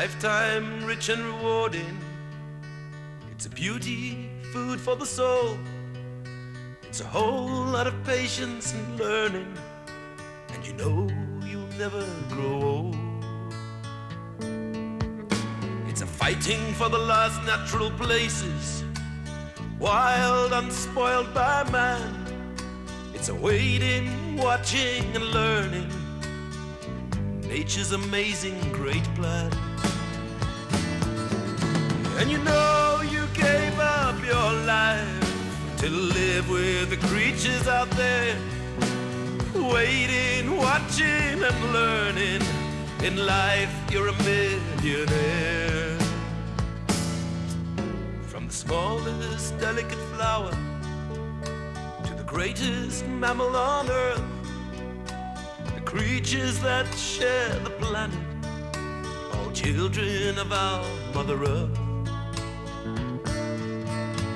lifetime rich and rewarding. It's a beauty, food for the soul. It's a whole lot of patience and learning, and you know you'll never grow old. It's a fighting for the lost natural places, wild, unspoiled by man. It's a waiting, watching, and learning nature's amazing great plan. And you know you gave up your life to live with the creatures out there, waiting, watching, and learning. In life you're a millionaire. From the smallest delicate flower to the greatest mammal on earth, the creatures that share the planet, all children of our Mother Earth.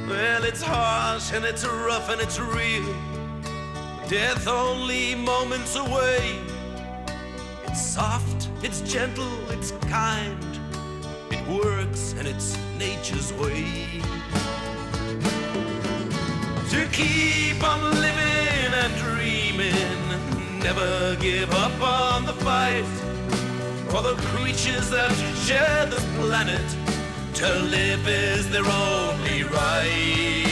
Well, it's harsh and it's rough and it's real, death only moments away. It's soft, it's gentle, it's kind, it works and it's nature's way. To keep on living and dreaming, never give up on the fight for the creatures that share this planet. To live is their only right.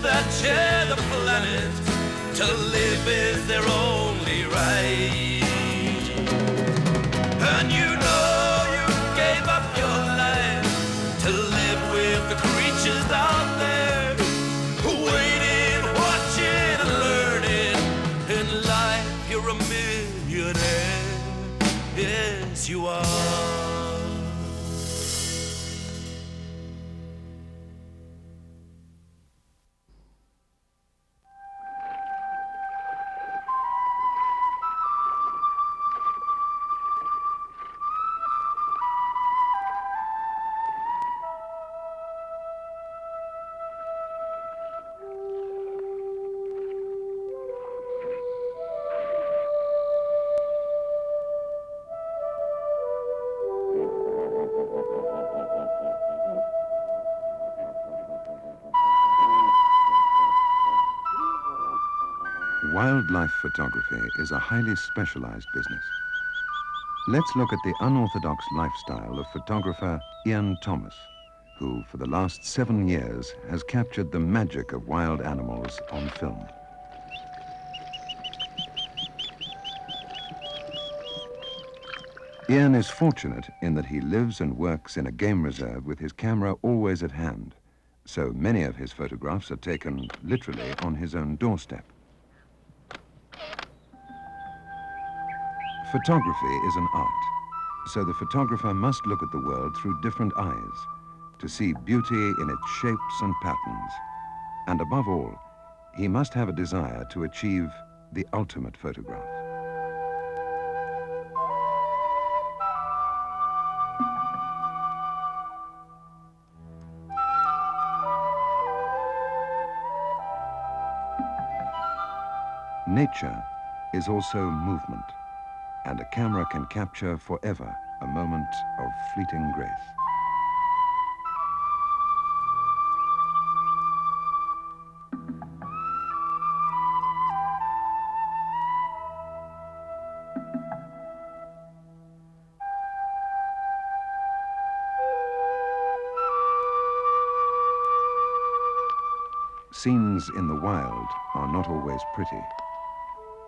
That share the planet, to live is their only right. And you know you gave up your life to live with the creatures out there, waiting, watching, and learning. In life you're a millionaire. Yes, you are. Wildlife photography is a highly specialized business. Let's look at the unorthodox lifestyle of photographer Ian Thomas, who for the last 7 years has captured the magic of wild animals on film. Ian is fortunate in that he lives and works in a game reserve with his camera always at hand, so many of his photographs are taken literally on his own doorstep. Photography is an art, so the photographer must look at the world through different eyes to see beauty in its shapes and patterns. And above all, he must have a desire to achieve the ultimate photograph. Nature is also movement, and a camera can capture forever a moment of fleeting grace. Scenes in the wild are not always pretty.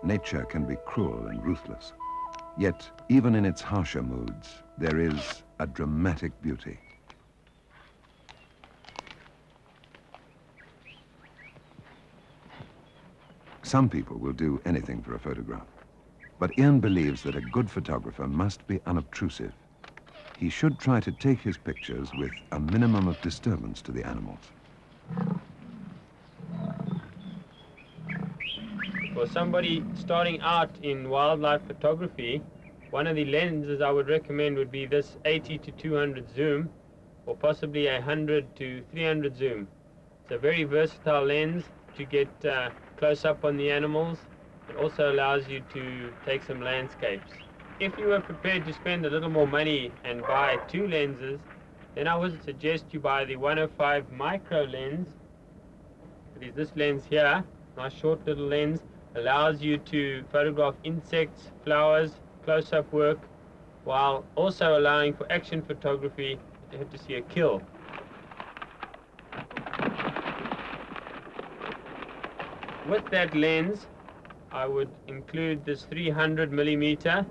Nature can be cruel and ruthless. Yet, even in its harsher moods, there is a dramatic beauty. Some people will do anything for a photograph, but Ian believes that a good photographer must be unobtrusive. He should try to take his pictures with a minimum of disturbance to the animals. For somebody starting out in wildlife photography, one of the lenses I would recommend would be this 80 to 200 zoom, or possibly 100 to 300 zoom. It's a very versatile lens to get close up on the animals. It also allows you to take some landscapes. If you were prepared to spend a little more money and buy two lenses, then I would suggest you buy the 105 micro lens. It is this lens here, nice short little lens, allows you to photograph insects, flowers, close-up work, while also allowing for action photography you have to see a kill. With that lens, I would include this 300 millimeter,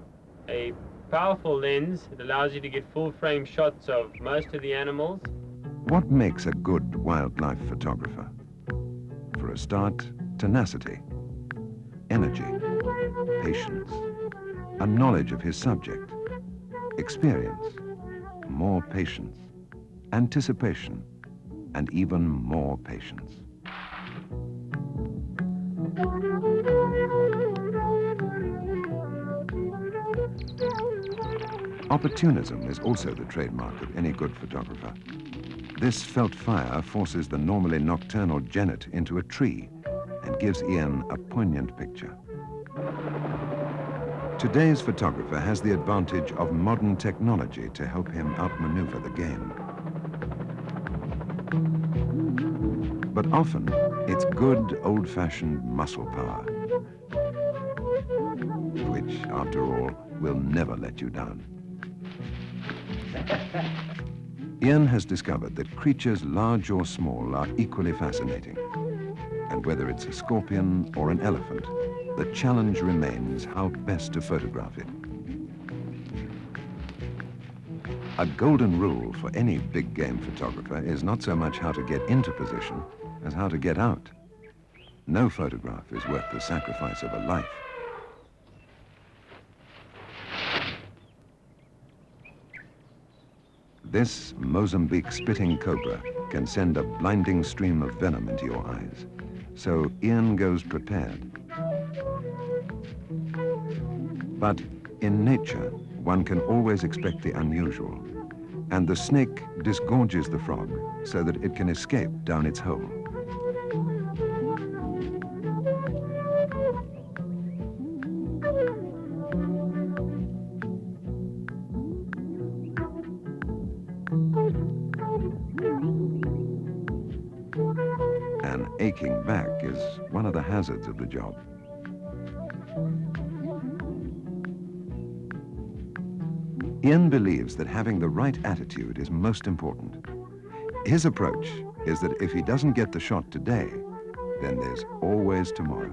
a powerful lens. It allows you to get full frame shots of most of the animals. What makes a good wildlife photographer? For a start, tenacity, energy, patience, a knowledge of his subject, experience, more patience, anticipation, and even more patience. Opportunism is also the trademark of any good photographer. This felt fire forces the normally nocturnal genet into a tree and gives Ian a poignant picture. Today's photographer has the advantage of modern technology to help him outmaneuver the game. But often, it's good, old-fashioned muscle power, which, after all, will never let you down. Ian has discovered that creatures large or small are equally fascinating. And whether it's a scorpion or an elephant, the challenge remains how best to photograph it. A golden rule for any big game photographer is not so much how to get into position as how to get out. No photograph is worth the sacrifice of a life. This Mozambique spitting cobra can send a blinding stream of venom into your eyes. So Ian goes prepared. But in nature, one can always expect the unusual. And the snake disgorges the frog so that it can escape down its hole. An aching back is one of the hazards of the job. Ian believes that having the right attitude is most important. His approach is that if he doesn't get the shot today, then there's always tomorrow.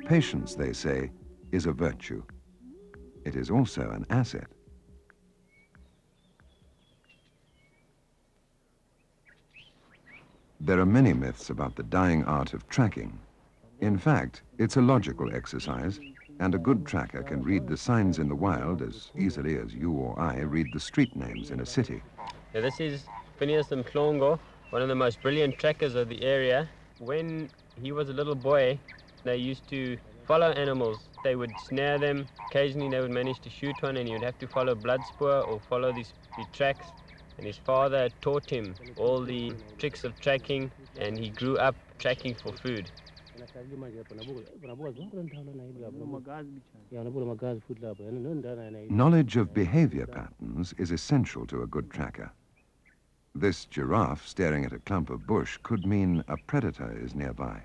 Patience, they say, is a virtue. It is also an asset. There are many myths about the dying art of tracking. In fact, it's a logical exercise, and a good tracker can read the signs in the wild as easily as you or I read the street names in a city. Now this is Phineas Mhlongo, one of the most brilliant trackers of the area. When he was a little boy, they used to follow animals. They would snare them. Occasionally they would manage to shoot one, and he would have to follow blood spoor or follow the tracks. And his father taught him all the tricks of tracking, and he grew up tracking for food. Knowledge of behavior patterns is essential to a good tracker. This giraffe staring at a clump of bush could mean a predator is nearby.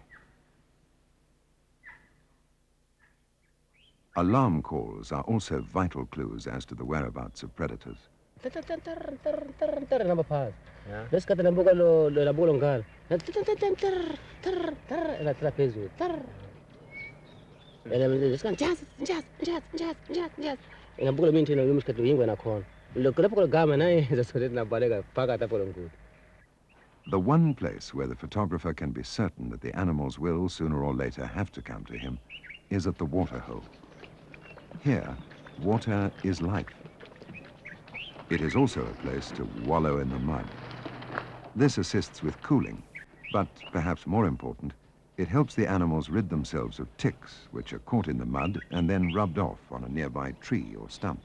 Alarm calls are also vital clues as to the whereabouts of predators. The one place where the photographer can be certain that the animals will, sooner or later, have to come to him is at the waterhole. Here, water is life. It is also a place to wallow in the mud. This assists with cooling, but perhaps more important, it helps the animals rid themselves of ticks, which are caught in the mud and then rubbed off on a nearby tree or stump.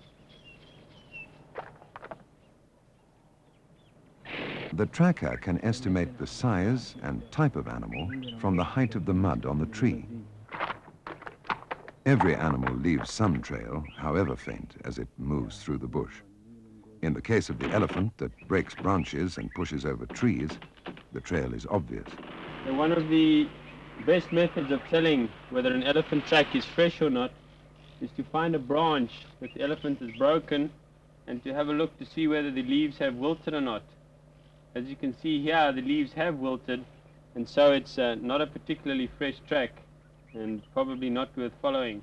The tracker can estimate the size and type of animal from the height of the mud on the tree. Every animal leaves some trail, however faint, as it moves through the bush. In the case of the elephant that breaks branches and pushes over trees, the trail is obvious. One of the best methods of telling whether an elephant track is fresh or not is to find a branch that the elephant has broken and to have a look to see whether the leaves have wilted or not. As you can see here, the leaves have wilted, and so it's not a particularly fresh track and probably not worth following.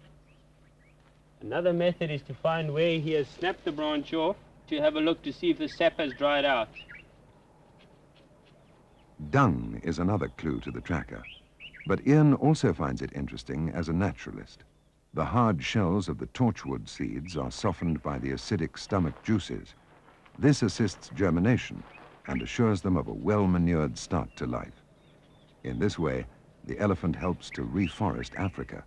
Another method is to find where he has snapped the branch off, to have a look to see if the sap has dried out. Dung is another clue to the tracker, but Ian also finds it interesting as a naturalist. The hard shells of the torchwood seeds are softened by the acidic stomach juices. This assists germination and assures them of a well-manured start to life. In this way, the elephant helps to reforest Africa.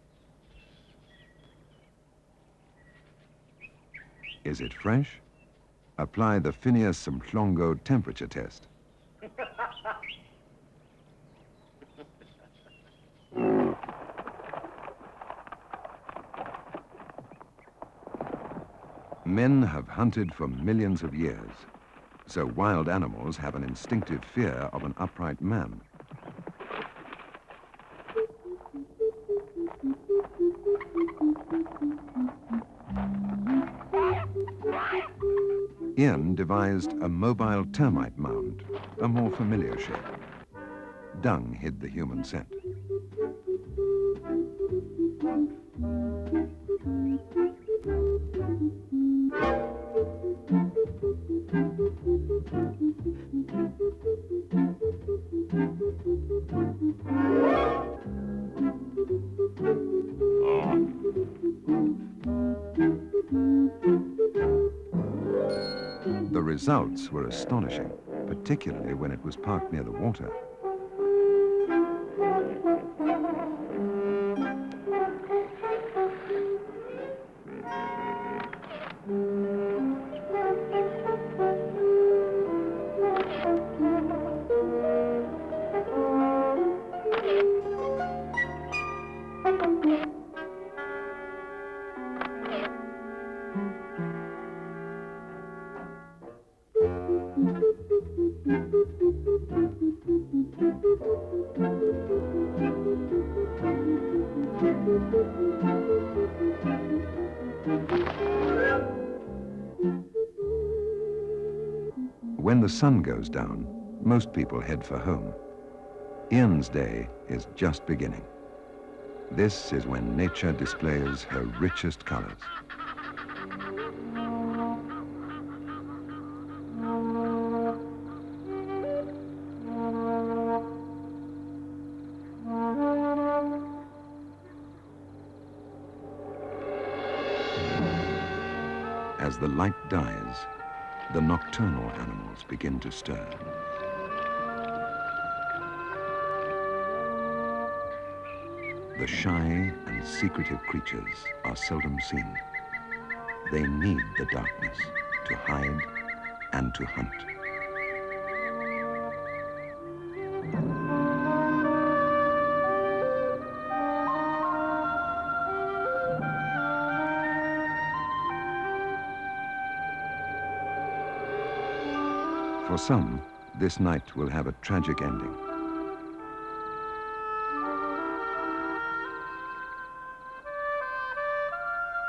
Is it fresh? Apply the Phineas Mhlongo temperature test. Men have hunted for millions of years, so wild animals have an instinctive fear of an upright man. Ian devised a mobile termite mound, a more familiar shape. Dung hid the human scent. The results were astonishing, particularly when it was parked near the water. When the sun goes down, most people head for home. Ian's day is just beginning. This is when nature displays her richest colors. As the light dies, the nocturnal animals begin to stir. The shy and secretive creatures are seldom seen. They need the darkness to hide and to hunt. For some, this night will have a tragic ending.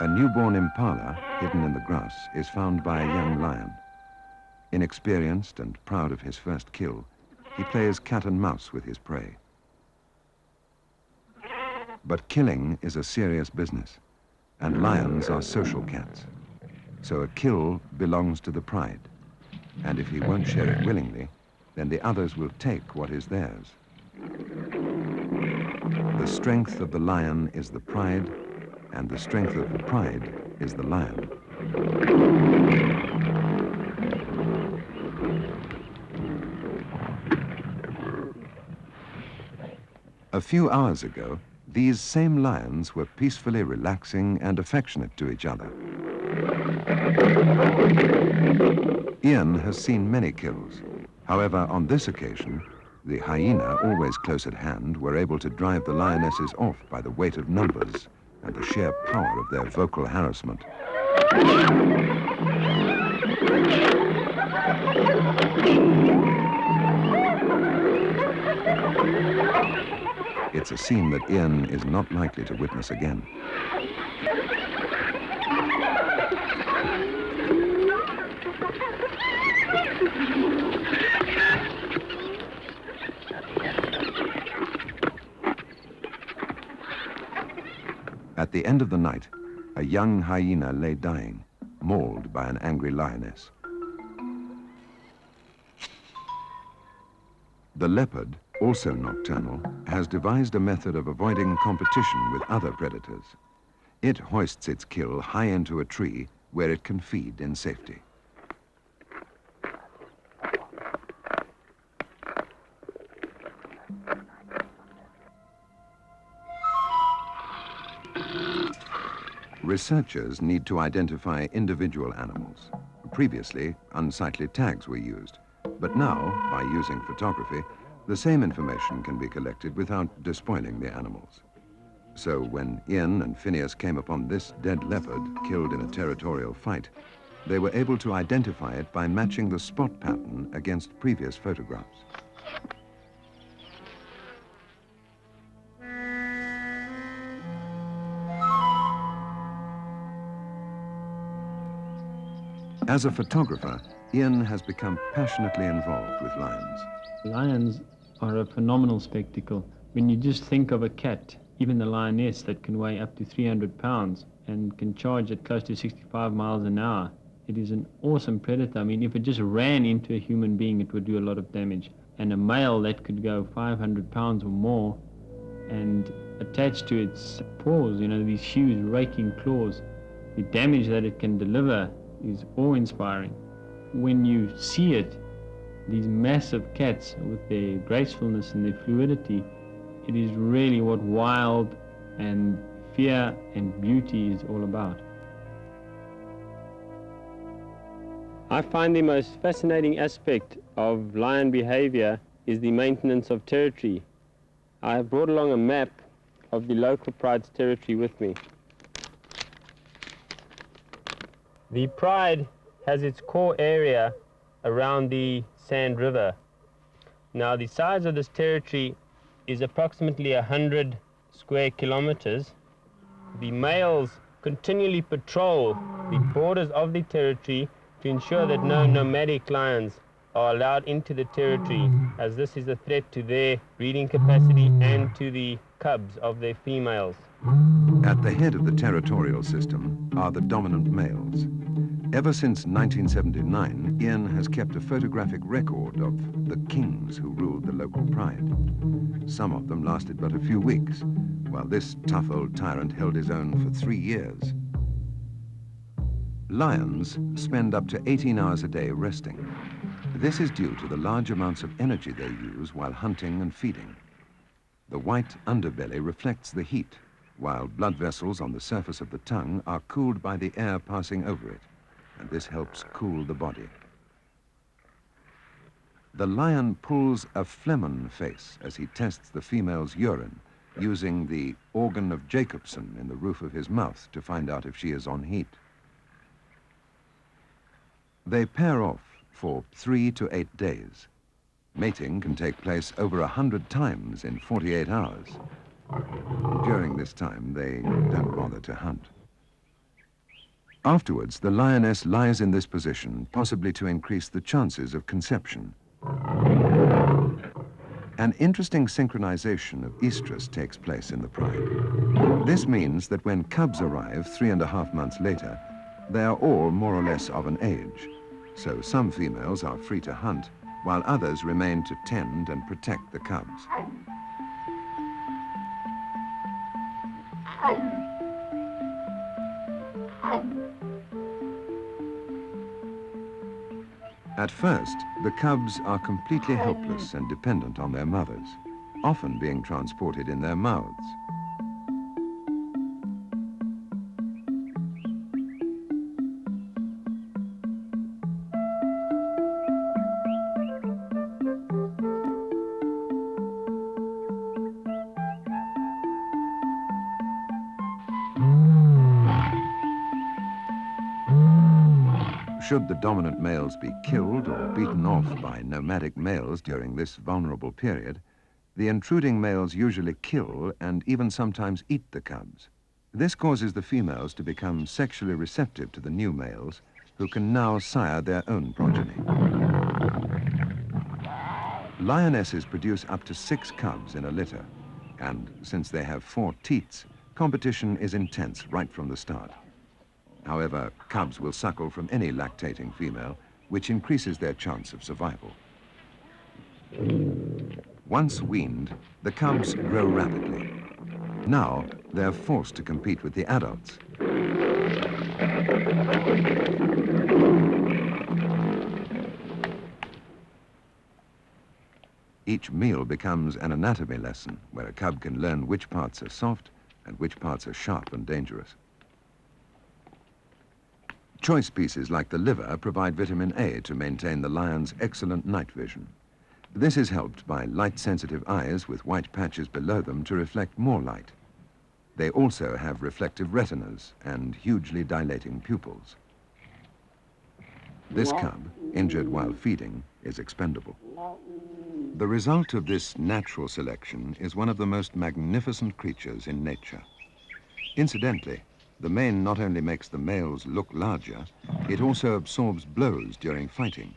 A newborn impala, hidden in the grass, is found by a young lion. Inexperienced and proud of his first kill, he plays cat and mouse with his prey. But killing is a serious business, and lions are social cats. So a kill belongs to the pride. And if he won't share it willingly, then the others will take what is theirs. The strength of the lion is the pride, and the strength of the pride is the lion. A few hours ago, these same lions were peacefully relaxing and affectionate to each other. Ian has seen many kills. However, on this occasion, the hyena, always close at hand, were able to drive the lionesses off by the weight of numbers and the sheer power of their vocal harassment. It's a scene that Ian is not likely to witness again. At the end of the night, a young hyena lay dying, mauled by an angry lioness. The leopard, also nocturnal, has devised a method of avoiding competition with other predators. It hoists its kill high into a tree where it can feed in safety. Researchers need to identify individual animals. Previously, unsightly tags were used, but now, by using photography, the same information can be collected without despoiling the animals. So when Ian and Phineas came upon this dead leopard killed in a territorial fight, they were able to identify it by matching the spot pattern against previous photographs. As a photographer, Ian has become passionately involved with lions. Lions are a phenomenal spectacle. When you just think of a cat, even the lioness that can weigh up to 300 pounds and can charge at close to 65 miles an hour, it is an awesome predator. I mean, if it just ran into a human being, it would do a lot of damage. And a male that could go 500 pounds or more and attached to its paws, you know, these huge raking claws, the damage that it can deliver is awe-inspiring. When you see it, these massive cats with their gracefulness and their fluidity, it is really what wild and fear and beauty is all about. I find the most fascinating aspect of lion behavior is the maintenance of territory. I have brought along a map of the local pride's territory with me. The pride has its core area around the Sand River. Now, the size of this territory is approximately 100 square kilometers. The males continually patrol the borders of the territory to ensure that no nomadic lions are allowed into the territory, as this is a threat to their breeding capacity and to the cubs of their females. At the head of the territorial system are the dominant males. Ever since 1979, Ian has kept a photographic record of the kings who ruled the local pride. Some of them lasted but a few weeks, while this tough old tyrant held his own for 3 years. Lions spend up to 18 hours a day resting. This is due to the large amounts of energy they use while hunting and feeding. The white underbelly reflects the heat, while blood vessels on the surface of the tongue are cooled by the air passing over it, and this helps cool the body. The lion pulls a phlegmon face as he tests the female's urine, using the organ of Jacobson in the roof of his mouth to find out if she is on heat. They pair off for 3 to 8 days. Mating can take place over 100 times in 48 hours. During this time, they don't bother to hunt. Afterwards, the lioness lies in this position, possibly to increase the chances of conception. An interesting synchronization of estrus takes place in the pride. This means that when cubs arrive 3.5 months later, they are all more or less of an age. So some females are free to hunt, while others remain to tend and protect the cubs. At first, the cubs are completely helpless and dependent on their mothers, often being transported in their mouths. Should the dominant males be killed or beaten off by nomadic males during this vulnerable period, the intruding males usually kill and even sometimes eat the cubs. This causes the females to become sexually receptive to the new males, who can now sire their own progeny. Lionesses produce up to 6 cubs in a litter, and since they have 4 teats, competition is intense right from the start. However, cubs will suckle from any lactating female, which increases their chance of survival. Once weaned, the cubs grow rapidly. Now, they're forced to compete with the adults. Each meal becomes an anatomy lesson, where a cub can learn which parts are soft and which parts are sharp and dangerous. Choice pieces like the liver provide vitamin A to maintain the lion's excellent night vision. This is helped by light-sensitive eyes with white patches below them to reflect more light. They also have reflective retinas and hugely dilating pupils. This cub, injured while feeding, is expendable. The result of this natural selection is one of the most magnificent creatures in nature. Incidentally, the mane not only makes the males look larger, it also absorbs blows during fighting.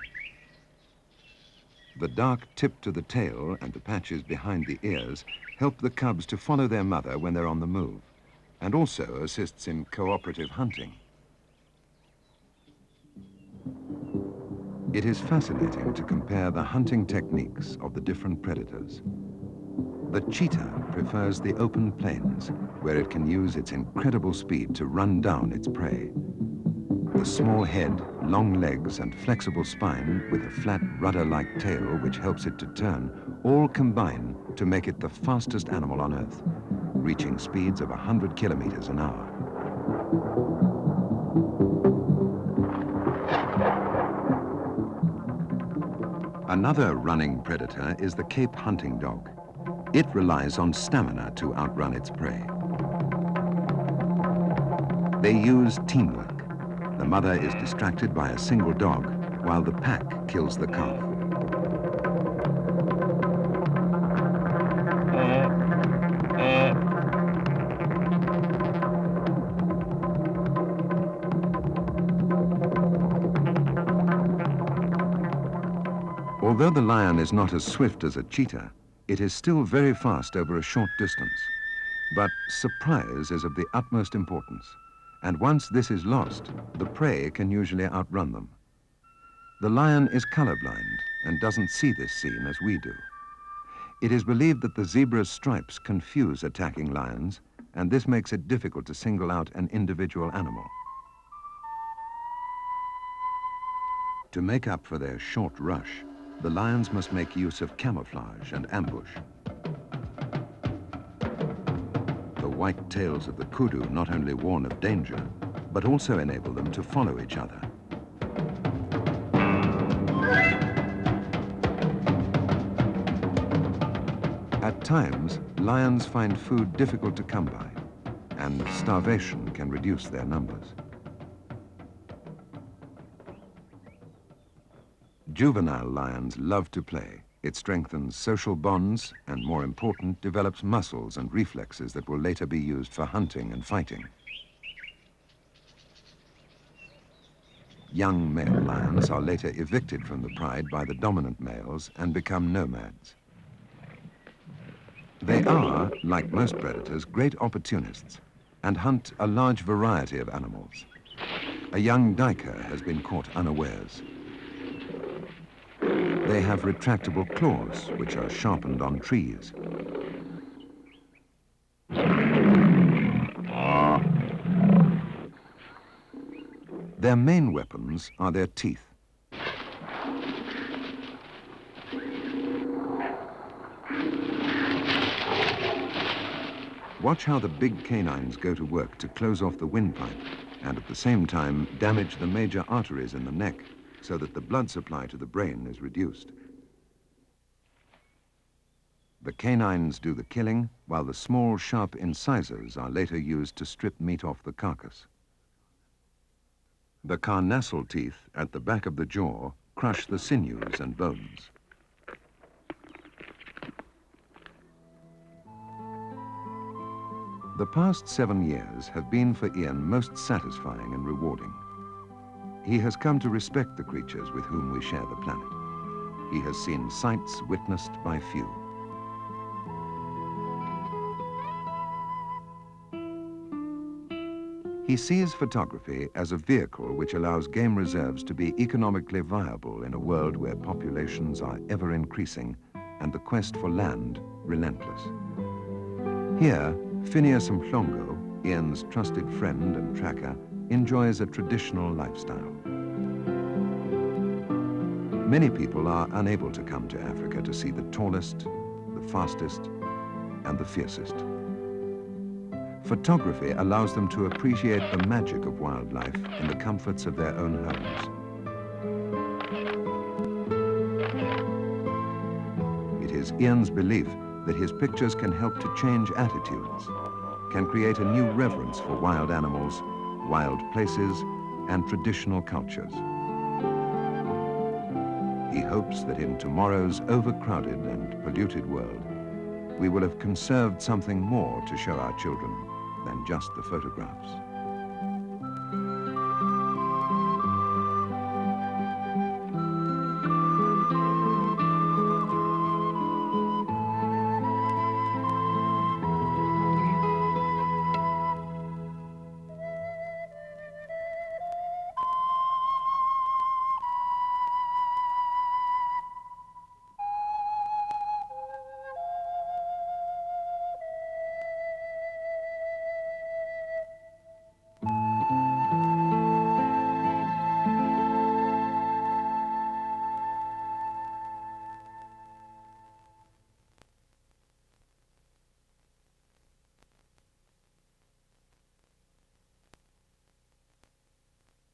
The dark tip to the tail and the patches behind the ears help the cubs to follow their mother when they're on the move, and also assists in cooperative hunting. It is fascinating to compare the hunting techniques of the different predators. The cheetah prefers the open plains, where it can use its incredible speed to run down its prey. The small head, long legs, and flexible spine with a flat rudder-like tail which helps it to turn all combine to make it the fastest animal on Earth, reaching speeds of 100 kilometers an hour. Another running predator is the Cape hunting dog. It relies on stamina to outrun its prey. They use teamwork. The mother is distracted by a single dog, while the pack kills the calf. Although the lion is not as swift as a cheetah, it is still very fast over a short distance. But surprise is of the utmost importance, and once this is lost, the prey can usually outrun them. The lion is colorblind and doesn't see this scene as we do. It is believed that the zebra's stripes confuse attacking lions, and this makes it difficult to single out an individual animal. To make up for their short rush, the lions must make use of camouflage and ambush. The white tails of the kudu not only warn of danger, but also enable them to follow each other. At times, lions find food difficult to come by, and starvation can reduce their numbers. Juvenile lions love to play. It strengthens social bonds and, more important, develops muscles and reflexes that will later be used for hunting and fighting. Young male lions are later evicted from the pride by the dominant males and become nomads. They are, like most predators, great opportunists and hunt a large variety of animals. A young duiker has been caught unawares. They have retractable claws, which are sharpened on trees. Their main weapons are their teeth. Watch how the big canines go to work to close off the windpipe and at the same time damage the major arteries in the neck so that the blood supply to the brain is reduced. The canines do the killing, while the small, sharp incisors are later used to strip meat off the carcass. The carnassial teeth at the back of the jaw crush the sinews and bones. The past 7 years have been for Ian most satisfying and rewarding. He has come to respect the creatures with whom we share the planet. He has seen sights witnessed by few. He sees photography as a vehicle which allows game reserves to be economically viable in a world where populations are ever increasing and the quest for land relentless. Here, Phineas Mhlongo, Ian's trusted friend and tracker, enjoys a traditional lifestyle. Many people are unable to come to Africa to see the tallest, the fastest, and the fiercest. Photography allows them to appreciate the magic of wildlife in the comforts of their own homes. It is Ian's belief that his pictures can help to change attitudes, can create a new reverence for wild animals, wild places, and traditional cultures. He hopes that in tomorrow's overcrowded and polluted world, we will have conserved something more to show our children than just the photographs.